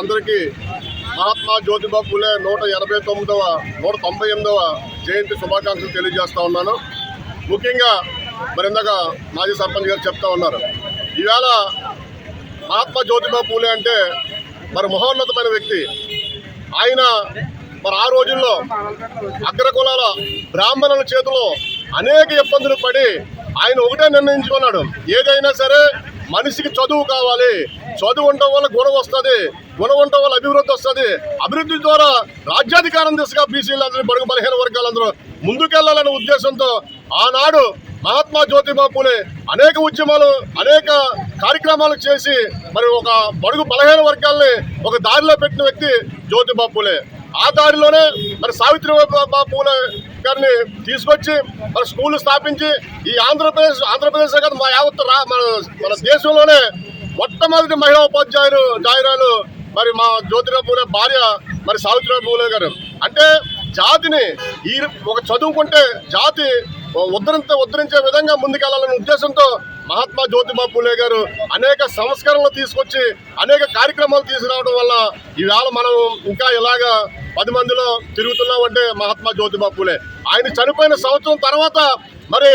అందరికీ మహాత్మా జ్యోతిబా పూలే 198వ జయంతి శుభాకాంక్షలు తెలియజేస్తా ఉన్నాను. ముఖ్యంగా మరి ఇందాక మాజీ సర్పంచ్ గారు చెప్తా ఉన్నారు, ఈవేళ మహాత్మా జ్యోతిబా పూలే అంటే మరి మహోన్నతమైన వ్యక్తి. ఆయన మరి ఆ రోజుల్లో అగ్రకులాల బ్రాహ్మణుల చేతిలో అనేక ఇబ్బందులు పడి ఆయన ఒకటే నిర్ణయించుకున్నాడు, ఏదైనా సరే మనిషికి చదువు కావాలి, చదువు ఉండటం వల్ల గుణం వస్తుంది, గుణం ఉండటం వల్ల అభివృద్ధి వస్తుంది, అభివృద్ధి ద్వారా రాజ్యాధికారం దిశగా బీసీలందరూ బడుగు బలహీన వర్గాలందరూ ముందుకెళ్లాలనే ఉద్దేశంతో ఆనాడు మహాత్మా జ్యోతిబా పూలే అనేక ఉద్యమాలు అనేక కార్యక్రమాలు చేసి మరి ఒక బడుగు బలహీన వర్గాల్ని ఒక దారిలో పెట్టిన వ్యక్తి జ్యోతిబా పూలే. ఆ దారిలోనే మరి సావిత్రిబా పూలే గారిని తీసుకొచ్చి మరి స్కూళ్ళు స్థాపించి ఈ ఆంధ్రప్రదేశ్ కాదు మా యావత్ మన దేశంలోనే మొట్టమొదటి మహిళా ఉపాధ్యాయురాలు మరి మా జ్యోతిబా పూలే భార్య మరి సావిత్రిబా పూలే గారు. అంటే జాతిని ఈ ఒక చదువుకుంటే జాతి ఉద్ధరించే విధంగా ముందుకెళ్లాలనే ఉద్దేశంతో మహాత్మా జ్యోతిబా పూలే గారు అనేక సంస్కరణలు తీసుకొచ్చి అనేక కార్యక్రమాలు తీసుకురావడం వల్ల ఈవేళ మనం ఇంకా ఇలాగా 10 మందిలో తిరుగుతున్నామంటే మహాత్మా జ్యోతిబా పూలే. ఆయన చనిపోయిన సంవత్సరం తర్వాత మరి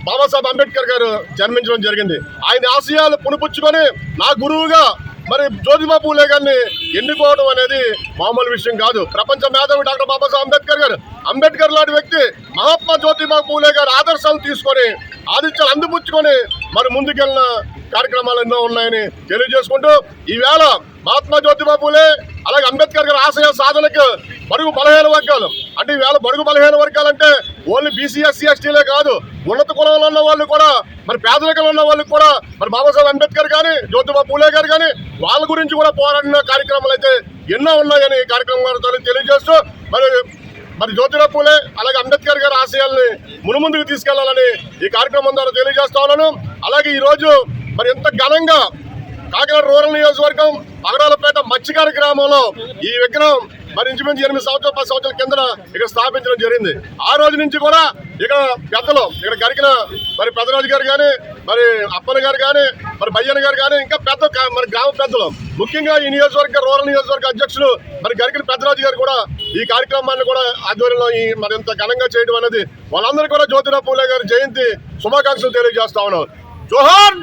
బాబాసాహెబ్ అంబేద్కర్ గారు జన్మించడం జరిగింది. ఆయన ఆశయాలు పునిపుచ్చుకొని నా గురువుగా మరి జ్యోతిబా పూలే గారిని ఎన్నుకోవడం అనేది మామూలు విషయం కాదు. ప్రపంచ మేధావి డాక్టర్ బాబాసాహెబ్ అంబేద్కర్ లాంటి వ్యక్తి మహాత్మా జ్యోతిబా పూలే గారి ఆదర్శాలు తీసుకొని ఆదిత్యాలు అందిపుచ్చుకొని మరి ముందుకెళ్ళిన కార్యక్రమాలు ఎన్నో ఉన్నాయని తెలియజేసుకుంటూ ఈవేళ మహాత్మా జ్యోతిబా పూలే అలాగే అంబేద్కర్ గారి ఆశయ సాధనకు బడుగు బలహీన వర్గాలు అంటే ఈవేళ బడుగు బలహీన వర్గాలంటే ఓన్లీ బీసీ ఎస్సీ ఎస్టీలే కాదు, ఉన్నత కులంలో ఉన్న వాళ్ళు కూడా మరి పేదరికంలో ఉన్న వాళ్ళకి కూడా మరి బాబాసాహెబ్ అంబేద్కర్ కానీ జ్యోతిబా పూలే గారు కానీ వాళ్ళ గురించి కూడా పోరాడిన కార్యక్రమాలు అయితే ఎన్నో ఉన్నాయని ఈ కార్యక్రమాలతో తెలియజేస్తూ మరి జ్యోతిబా పూలే అలాగే అంబేద్కర్ గారి ఆశయాల్ని మునుముందుకు తీసుకెళ్లాలని ఈ కార్యక్రమం ద్వారా తెలియజేస్తా ఉన్నాను. అలాగే ఈరోజు మరి ఎంత ఘనంగా కాకినాడ రూరల్ నియోజకవర్గం పగడాలపేట మత్స్యకార గ్రామంలో ఈ విగ్రహం మరి ఇంచుమించు 8 సంవత్సరాలు 10 సంవత్సరాల కింద ఇక్కడ స్థాపించడం జరిగింది. ఆ రోజు నుంచి కూడా ఇక్కడ పెద్దలు ఇక్కడ గరికిన మరి పెద్దరాజు గారు కానీ మరి అప్పన్న గారు కానీ మరి బయ్యన్న గారు కానీ ఇంకా పెద్ద మరి గ్రామ పెద్దలు ముఖ్యంగా ఈ నియోజకవర్గ రూరల్ నియోజకవర్గ అధ్యక్షులు మరి గరికిన పెద్దరాజు గారు కూడా ఈ కార్యక్రమాన్ని కూడా ఆధ్వర్యంలో మరి ఇంత ఘనంగా చేయడం అనేది వాళ్ళందరూ కూడా జ్యోతిబా పూలే గారి జయంతి శుభాకాంక్షలు తెలియజేస్తా ఉన్నాం. జోహార్.